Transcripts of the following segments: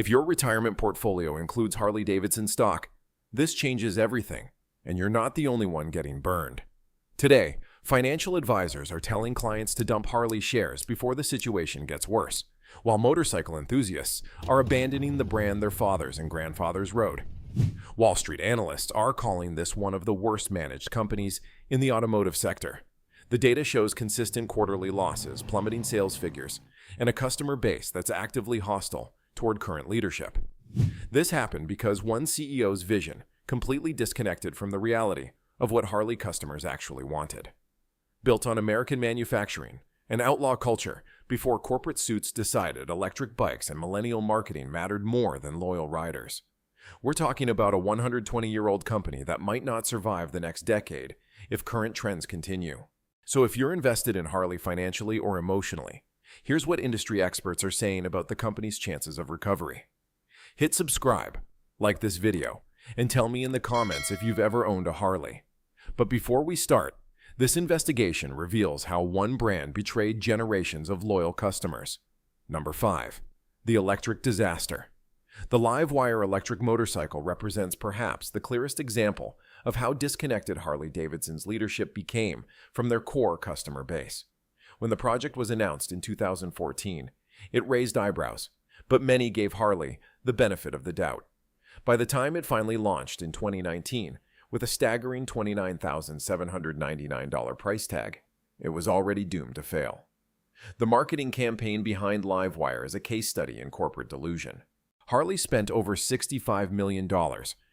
If your retirement portfolio includes Harley-Davidson stock, this changes everything, and you're not the only one getting burned. Today, financial advisors are telling clients to dump Harley shares before the situation gets worse, while motorcycle enthusiasts are abandoning the brand their fathers and grandfathers rode. Wall Street analysts are calling this one of the worst managed companies in the automotive sector. The data shows consistent quarterly losses, plummeting sales figures, and a customer base that's actively hostile toward current leadership. This happened because one CEO's vision completely disconnected from the reality of what Harley customers actually wanted. Built on American manufacturing and outlaw culture before corporate suits decided electric bikes and millennial marketing mattered more than loyal riders. We're talking about a 120-year-old company that might not survive the next decade if current trends continue. So if you're invested in Harley financially or emotionally, here's what industry experts are saying about the company's chances of recovery. Hit subscribe, like this video, and tell me in the comments if you've ever owned a Harley. But before we start, this investigation reveals how one brand betrayed generations of loyal customers. Number 5. The electric disaster. The Livewire electric motorcycle represents perhaps the clearest example of how disconnected Harley-Davidson's leadership became from their core customer base. When the project was announced in 2014, it raised eyebrows, but many gave Harley the benefit of the doubt. By the time it finally launched in 2019, with a staggering $29,799 price tag, it was already doomed to fail. The marketing campaign behind Livewire is a case study in corporate delusion. Harley spent over $65 million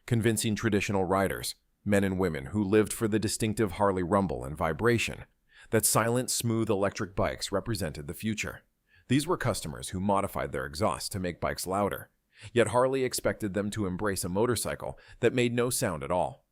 convincing traditional riders, men and women who lived for the distinctive Harley rumble and vibration, that silent, smooth electric bikes represented the future. These were customers who modified their exhaust to make bikes louder, yet Harley expected them to embrace a motorcycle that made no sound at all.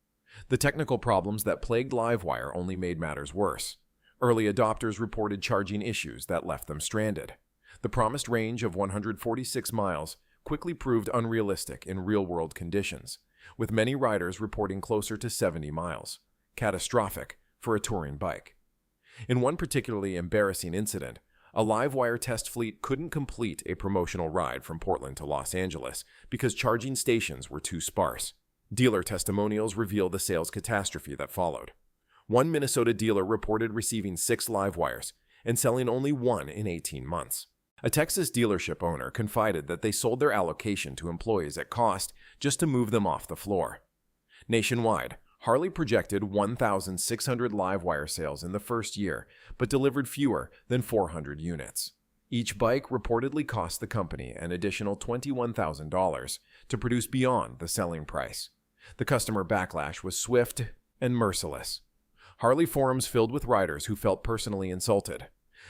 The technical problems that plagued Livewire only made matters worse. Early adopters reported charging issues that left them stranded. The promised range of 146 miles quickly proved unrealistic in real-world conditions, with many riders reporting closer to 70 miles, catastrophic for a touring bike. In one particularly embarrassing incident, a Livewire test fleet couldn't complete a promotional ride from Portland to Los Angeles because charging stations were too sparse. Dealer testimonials reveal the sales catastrophe that followed. One Minnesota dealer reported receiving 6 Livewires and selling only one in 18 months. A Texas dealership owner confided that they sold their allocation to employees at cost just to move them off the floor. Nationwide, Harley projected 1,600 Livewire sales in the first year, but delivered fewer than 400 units. Each bike reportedly cost the company an additional $21,000 to produce beyond the selling price. The customer backlash was swift and merciless. Harley forums filled with riders who felt personally insulted.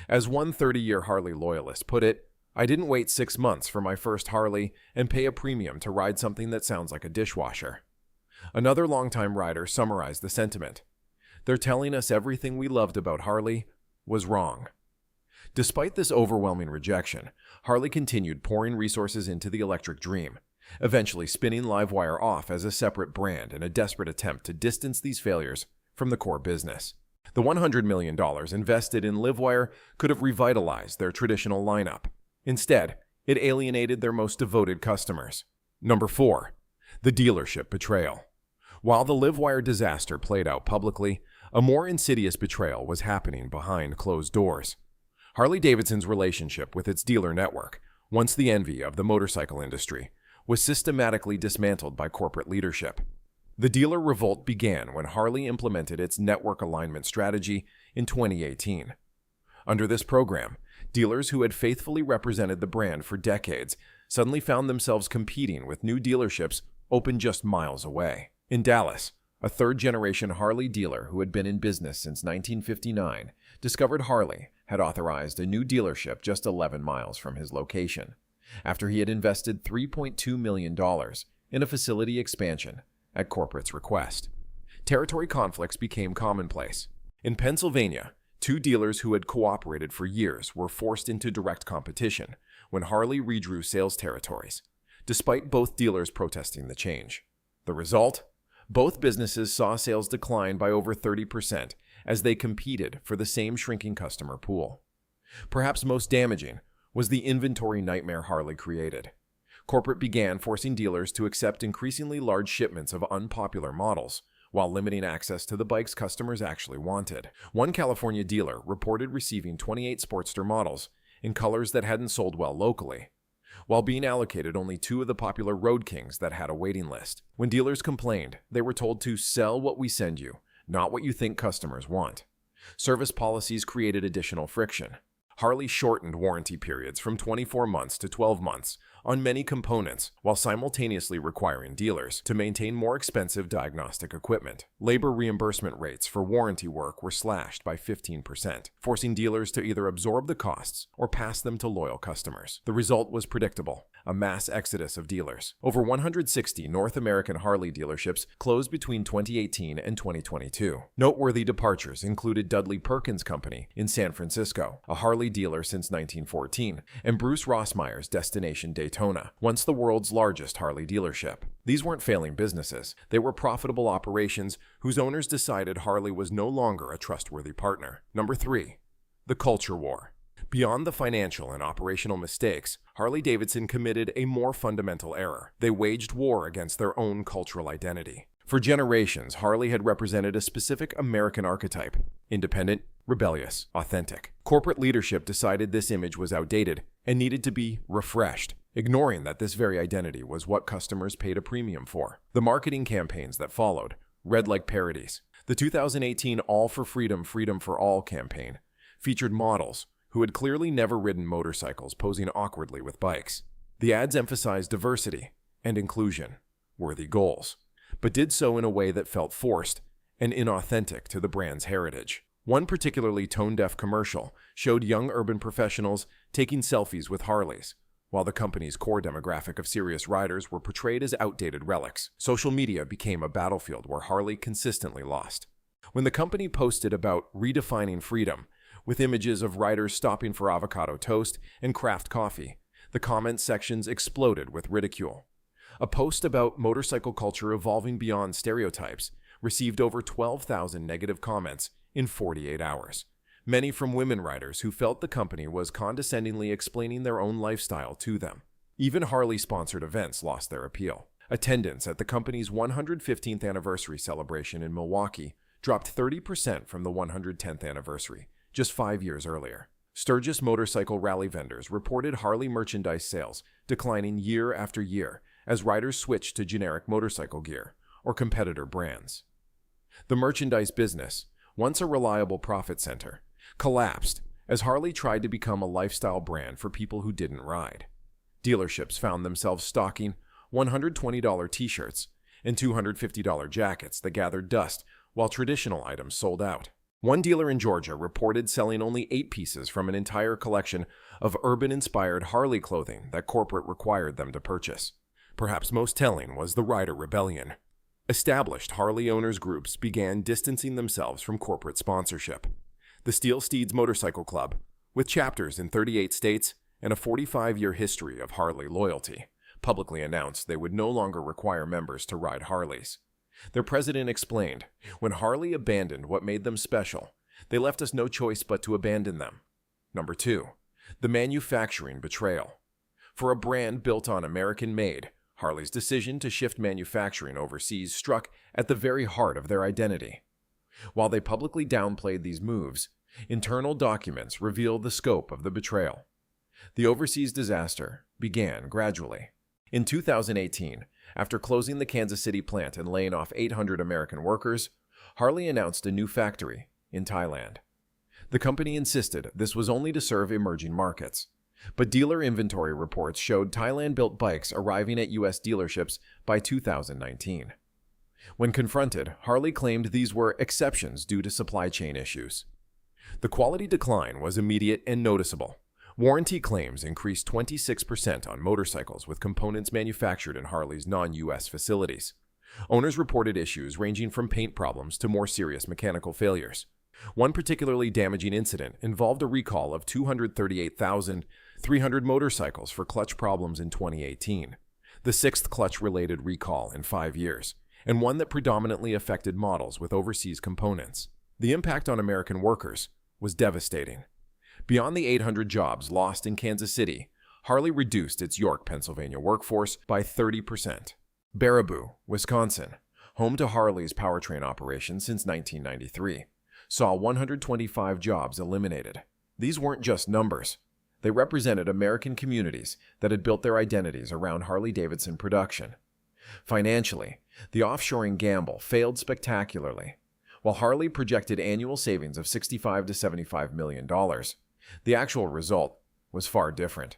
As one 30-year Harley loyalist put it, "I didn't wait 6 months for my first Harley and pay a premium to ride something that sounds like a dishwasher." Another longtime rider summarized the sentiment. "They're telling us everything we loved about Harley was wrong." Despite this overwhelming rejection, Harley continued pouring resources into the electric dream, eventually spinning Livewire off as a separate brand in a desperate attempt to distance these failures from the core business. The $100 million invested in Livewire could have revitalized their traditional lineup. Instead, it alienated their most devoted customers. Number 4. The dealership betrayal. While the Livewire disaster played out publicly, a more insidious betrayal was happening behind closed doors. Harley-Davidson's relationship with its dealer network, once the envy of the motorcycle industry, was systematically dismantled by corporate leadership. The dealer revolt began when Harley implemented its network alignment strategy in 2018. Under this program, dealers who had faithfully represented the brand for decades suddenly found themselves competing with new dealerships open just miles away. In Dallas, a third-generation Harley dealer who had been in business since 1959 discovered Harley had authorized a new dealership just 11 miles from his location, after he had invested $3.2 million in a facility expansion at corporate's request. Territory conflicts became commonplace. In Pennsylvania, 2 dealers who had cooperated for years were forced into direct competition when Harley redrew sales territories, despite both dealers protesting the change. The result? Both businesses saw sales decline by over 30% as they competed for the same shrinking customer pool. Perhaps most damaging was the inventory nightmare Harley created. Corporate began forcing dealers to accept increasingly large shipments of unpopular models, while limiting access to the bikes customers actually wanted. One California dealer reported receiving 28 Sportster models in colors that hadn't sold well locally, while being allocated only 2 of the popular Road Kings that had a waiting list. When dealers complained, they were told to sell what we send you, not what you think customers want. Service policies created additional friction. Harley shortened warranty periods from 24 months to 12 months on many components, while simultaneously requiring dealers to maintain more expensive diagnostic equipment. Labor reimbursement rates for warranty work were slashed by 15%, forcing dealers to either absorb the costs or pass them to loyal customers. The result was predictable: a mass exodus of dealers. Over 160 North American Harley dealerships closed between 2018 and 2022. Noteworthy departures included Dudley Perkins Company in San Francisco, a Harley dealer since 1914, and Bruce Rossmeyer's Destination Daytona, once the world's largest Harley dealership. These weren't failing businesses. They were profitable operations whose owners decided Harley was no longer a trustworthy partner. Number 3. The culture war. Beyond the financial and operational mistakes, Harley-Davidson committed a more fundamental error. They waged war against their own cultural identity. For generations, Harley had represented a specific American archetype: independent, rebellious, authentic. Corporate leadership decided this image was outdated and needed to be refreshed, ignoring that this very identity was what customers paid a premium for. The marketing campaigns that followed read like parodies. The 2018 All for Freedom, Freedom for All campaign featured models who had clearly never ridden motorcycles posing awkwardly with bikes. The ads emphasized diversity and inclusion, worthy goals, but did so in a way that felt forced and inauthentic to the brand's heritage. One particularly tone-deaf commercial showed young urban professionals taking selfies with Harleys, while the company's core demographic of serious riders were portrayed as outdated relics. Social media became a battlefield where Harley consistently lost. When the company posted about redefining freedom, with images of riders stopping for avocado toast and craft coffee, the comment sections exploded with ridicule. A post about motorcycle culture evolving beyond stereotypes received over 12,000 negative comments in 48 hours, many from women riders who felt the company was condescendingly explaining their own lifestyle to them. Even Harley-sponsored events lost their appeal. Attendance at the company's 115th anniversary celebration in Milwaukee dropped 30% from the 110th anniversary, just 5 years earlier. Sturgis motorcycle rally vendors reported Harley merchandise sales declining year after year as riders switched to generic motorcycle gear or competitor brands. The merchandise business, once a reliable profit center, collapsed as Harley tried to become a lifestyle brand for people who didn't ride. Dealerships found themselves stocking $120 t-shirts and $250 jackets that gathered dust while traditional items sold out. One dealer in Georgia reported selling only 8 pieces from an entire collection of urban-inspired Harley clothing that corporate required them to purchase. Perhaps most telling was the rider rebellion. Established Harley owners groups began distancing themselves from corporate sponsorship. The Steel Steeds Motorcycle Club, with chapters in 38 states and a 45-year history of Harley loyalty, publicly announced they would no longer require members to ride Harleys. Their president explained, "When Harley abandoned what made them special, they left us no choice but to abandon them." Number 2. The manufacturing betrayal. For a brand built on American-made, Harley's decision to shift manufacturing overseas struck at the very heart of their identity. While they publicly downplayed these moves, internal documents revealed the scope of the betrayal. The overseas disaster began gradually. In 2018, after closing the Kansas City plant and laying off 800 American workers, Harley announced a new factory in Thailand. The company insisted this was only to serve emerging markets, but dealer inventory reports showed Thailand-built bikes arriving at U.S. dealerships by 2019. When confronted, Harley claimed these were exceptions due to supply chain issues. The quality decline was immediate and noticeable. Warranty claims increased 26% on motorcycles with components manufactured in Harley's non-U.S. facilities. Owners reported issues ranging from paint problems to more serious mechanical failures. One particularly damaging incident involved a recall of 238,300 motorcycles for clutch problems in 2018, the 6th clutch-related recall in 5 years, and one that predominantly affected models with overseas components. The impact on American workers was devastating. Beyond the 800 jobs lost in Kansas City, Harley reduced its York, Pennsylvania workforce by 30%. Baraboo, Wisconsin, home to Harley's powertrain operation since 1993, saw 125 jobs eliminated. These weren't just numbers. They represented American communities that had built their identities around Harley-Davidson production. Financially, the offshoring gamble failed spectacularly. While Harley projected annual savings of $65 to $75 million, the actual result was far different.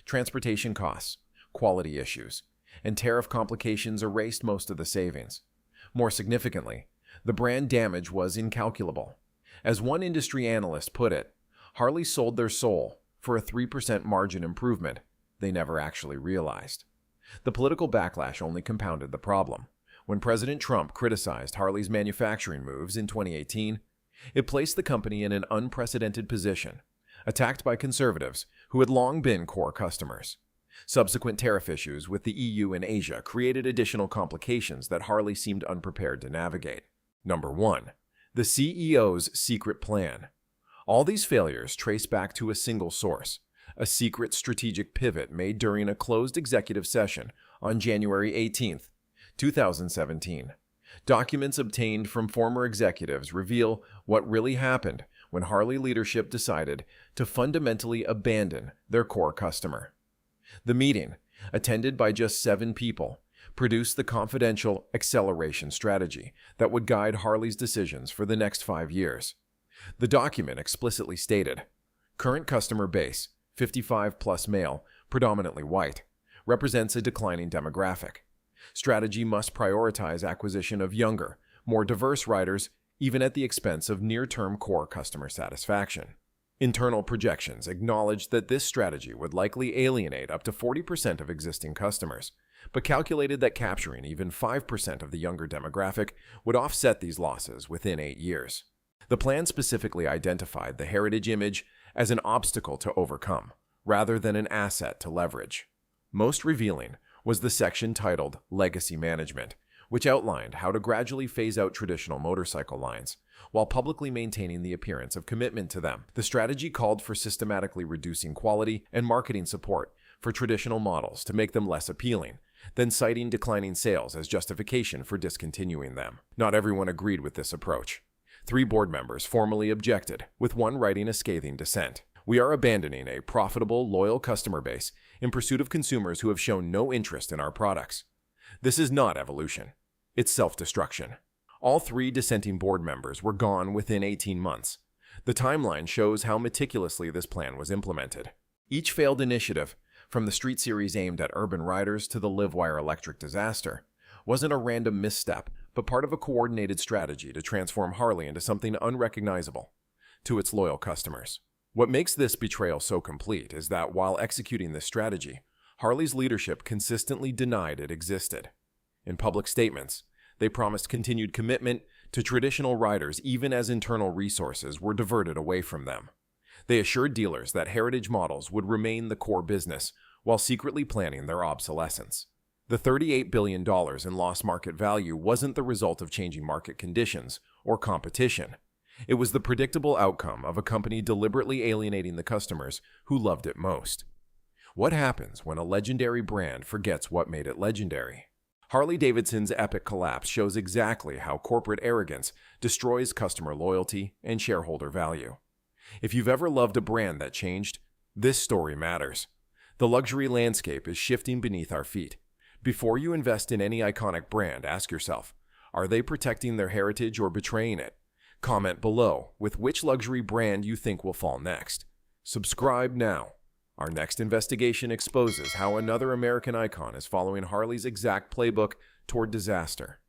Transportation costs, quality issues, and tariff complications erased most of the savings. More significantly, the brand damage was incalculable. As one industry analyst put it, Harley sold their soul for a 3% margin improvement they never actually realized. The political backlash only compounded the problem. When President Trump criticized Harley's manufacturing moves in 2018, it placed the company in an unprecedented position, attacked by conservatives who had long been core customers. Subsequent tariff issues with the EU and Asia created additional complications that Harley seemed unprepared to navigate. Number 1. The CEO's secret plan. All these failures trace back to a single source, a secret strategic pivot made during a closed executive session on January 18, 2017. Documents obtained from former executives reveal what really happened when Harley leadership decided to fundamentally abandon their core customer. The meeting, attended by just 7 people, produced the confidential acceleration strategy that would guide Harley's decisions for the next 5 years. The document explicitly stated, current customer base, 55-plus male, predominantly white, represents a declining demographic. Strategy must prioritize acquisition of younger, more diverse riders, even at the expense of near-term core customer satisfaction. Internal projections acknowledged that this strategy would likely alienate up to 40% of existing customers, but calculated that capturing even 5% of the younger demographic would offset these losses within 8 years. The plan specifically identified the heritage image as an obstacle to overcome, rather than an asset to leverage. Most revealing was the section titled Legacy Management, which outlined how to gradually phase out traditional motorcycle lines, while publicly maintaining the appearance of commitment to them. The strategy called for systematically reducing quality and marketing support for traditional models to make them less appealing, then citing declining sales as justification for discontinuing them. Not everyone agreed with this approach. 3 board members formally objected, with one writing a scathing dissent. We are abandoning a profitable, loyal customer base in pursuit of consumers who have shown no interest in our products. This is not evolution. It's self-destruction. All 3 dissenting board members were gone within 18 months. The timeline shows how meticulously this plan was implemented. Each failed initiative, from the Street Series aimed at urban riders to the Livewire electric disaster, wasn't a random misstep, but part of a coordinated strategy to transform Harley into something unrecognizable to its loyal customers. What makes this betrayal so complete is that while executing this strategy, Harley's leadership consistently denied it existed. In public statements, they promised continued commitment to traditional riders even as internal resources were diverted away from them. They assured dealers that heritage models would remain the core business while secretly planning their obsolescence. The $38 billion in lost market value wasn't the result of changing market conditions or competition. It was the predictable outcome of a company deliberately alienating the customers who loved it most. What happens when a legendary brand forgets what made it legendary? Harley-Davidson's epic collapse shows exactly how corporate arrogance destroys customer loyalty and shareholder value. If you've ever loved a brand that changed, this story matters. The luxury landscape is shifting beneath our feet. Before you invest in any iconic brand, ask yourself, are they protecting their heritage or betraying it? Comment below with which luxury brand you think will fall next. Subscribe now. Our next investigation exposes how another American icon is following Harley's exact playbook toward disaster.